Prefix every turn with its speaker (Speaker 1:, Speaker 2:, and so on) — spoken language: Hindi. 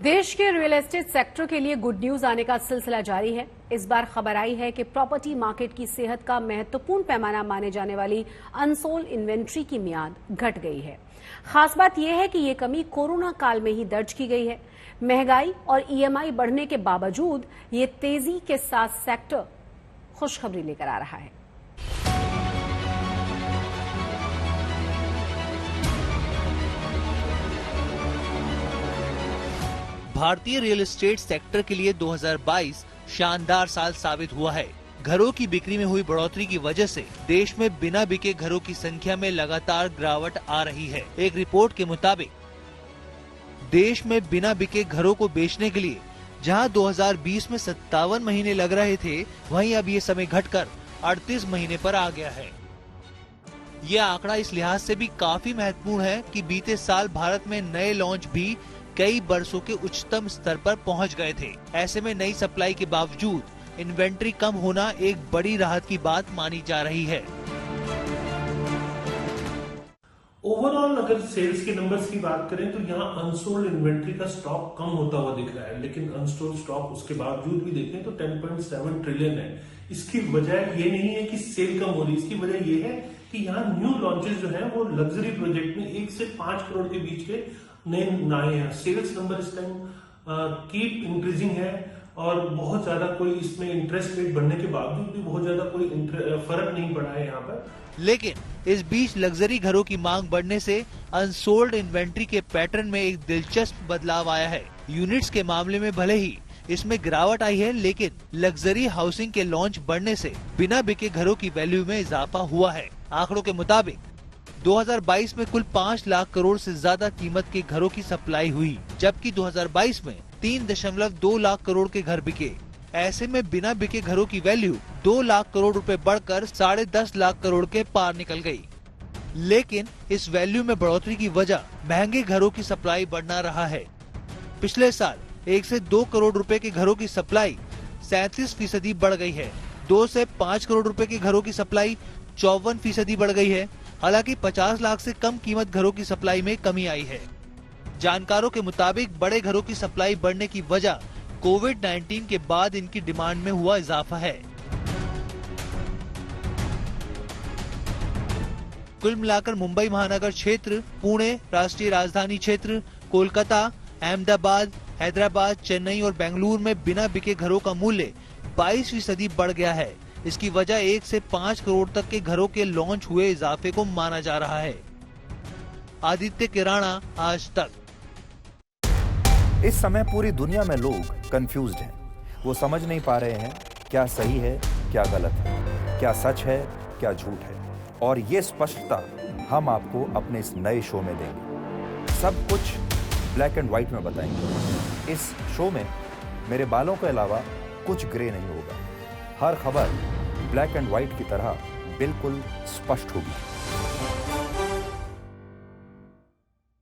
Speaker 1: देश के रियल एस्टेट सेक्टर के लिए गुड न्यूज आने का सिलसिला जारी है। इस बार खबर आई है कि प्रॉपर्टी मार्केट की सेहत का महत्वपूर्ण पैमाना माने जाने वाली अनसोल्ड इन्वेंट्री की मियाद घट गई है। खास बात यह है कि ये कमी कोरोना काल में ही दर्ज की गई है। महंगाई और ईएमआई बढ़ने के बावजूद ये तेजी के साथ सेक्टर खुशखबरी लेकर आ रहा है।
Speaker 2: भारतीय रियल एस्टेट सेक्टर के लिए 2022 शानदार साल साबित हुआ है। घरों की बिक्री में हुई बढ़ोतरी की वजह से देश में बिना बिके घरों की संख्या में लगातार गिरावट आ रही है। एक रिपोर्ट के मुताबिक देश में बिना बिके घरों को बेचने के लिए जहां 2020 में 57 महीने लग रहे थे, वहीं अब ये समय घटकर 38 महीने पर आ गया है। यह आंकड़ा इस लिहाज से भी काफी महत्वपूर्ण है कि बीते साल भारत में नए लॉन्च भी कई बरसों के उच्चतम स्तर पर पहुंच गए थे। ऐसे में नई सप्लाई के बावजूद इन्वेंट्री कम होना एक बड़ी राहत की बात मानी जा रही है।
Speaker 3: ओवरऑल अगर सेल्स के नंबर्स की बात करें तो यहाँ अनसोल्ड इन्वेंट्री का स्टॉक कम होता हुआ दिख रहा है, लेकिन अनसोल्ड स्टॉक उसके बावजूद भी देखें तो 10.7 ट्रिलियन है। इसकी वजह ये नहीं है कि सेल कम हो रही, इसकी वजह ये है कि यहाँ न्यू लॉन्चेस जो है वो लग्जरी प्रोजेक्ट में 1 से 5 करोड़ के बीच के नए आए हैं। सेल्स नंबर इस टाइम कीप इंक्रीजिंग है और बहुत ज्यादा कोई इसमें इंटरेस्ट रेट बढ़ने के बावजूद भी बहुत ज्यादा कोई फर्क नहीं पड़ा है यहाँ पर।
Speaker 2: लेकिन इस बीच लग्जरी घरों की मांग बढ़ने से अनसोल्ड इन्वेंट्री के पैटर्न में एक दिलचस्प बदलाव आया है। यूनिट्स के मामले में भले ही इसमें गिरावट आई है, लेकिन लग्जरी हाउसिंग के लॉन्च बढ़ने से बिना बिके घरों की वैल्यू में इजाफा हुआ है। आंकड़ों के मुताबिक 2022 में कुल 5 लाख करोड़ से ज्यादा कीमत के घरों की सप्लाई हुई, जबकि 2022 में 3.2 लाख करोड़ के घर बिके। ऐसे में बिना बिके घरों की वैल्यू 2 लाख करोड़ रुपए बढ़कर 10.5 लाख करोड़ के पार निकल गई। लेकिन इस वैल्यू में बढ़ोतरी की वजह महंगे घरों की सप्लाई बढ़ना रहा है। पिछले साल 1 से 2 करोड़ रुपए के घरों की सप्लाई 37% बढ़ गई है। 2 से 5 करोड़ रुपए के घरों की सप्लाई 54% बढ़ गई है। हालांकि 50 लाख से कम कीमत घरों की सप्लाई में कमी आई है। जानकारों के मुताबिक बड़े घरों की सप्लाई बढ़ने की वजह कोविड-19 के बाद इनकी डिमांड में हुआ इजाफा है। कुल मिलाकर मुंबई महानगर क्षेत्र, पुणे, राष्ट्रीय राजधानी क्षेत्र, कोलकाता, अहमदाबाद, हैदराबाद, चेन्नई और बेंगलुरु में बिना बिके घरों का मूल्य 22% बढ़ गया है। इसकी वजह 1 से 5 करोड़ तक के घरों के लॉन्च हुए इजाफे को माना जा रहा है। आदित्य किराना, आज तक।
Speaker 4: इस समय पूरी दुनिया में लोग कंफ्यूज्ड हैं। वो समझ नहीं पा रहे हैं क्या सही है, क्या गलत है, क्या सच है, क्या झूठ है। और ये स्पष्टता हम आपको अपने इस नए शो में देंगे। सब कुछ ब्लैक एंड व्हाइट में बताएंगे। इस शो में मेरे बालों के अलावा कुछ ग्रे नहीं होगा। हर खबर ब्लैक एंड व्हाइट की तरह बिल्कुल स्पष्ट होगी।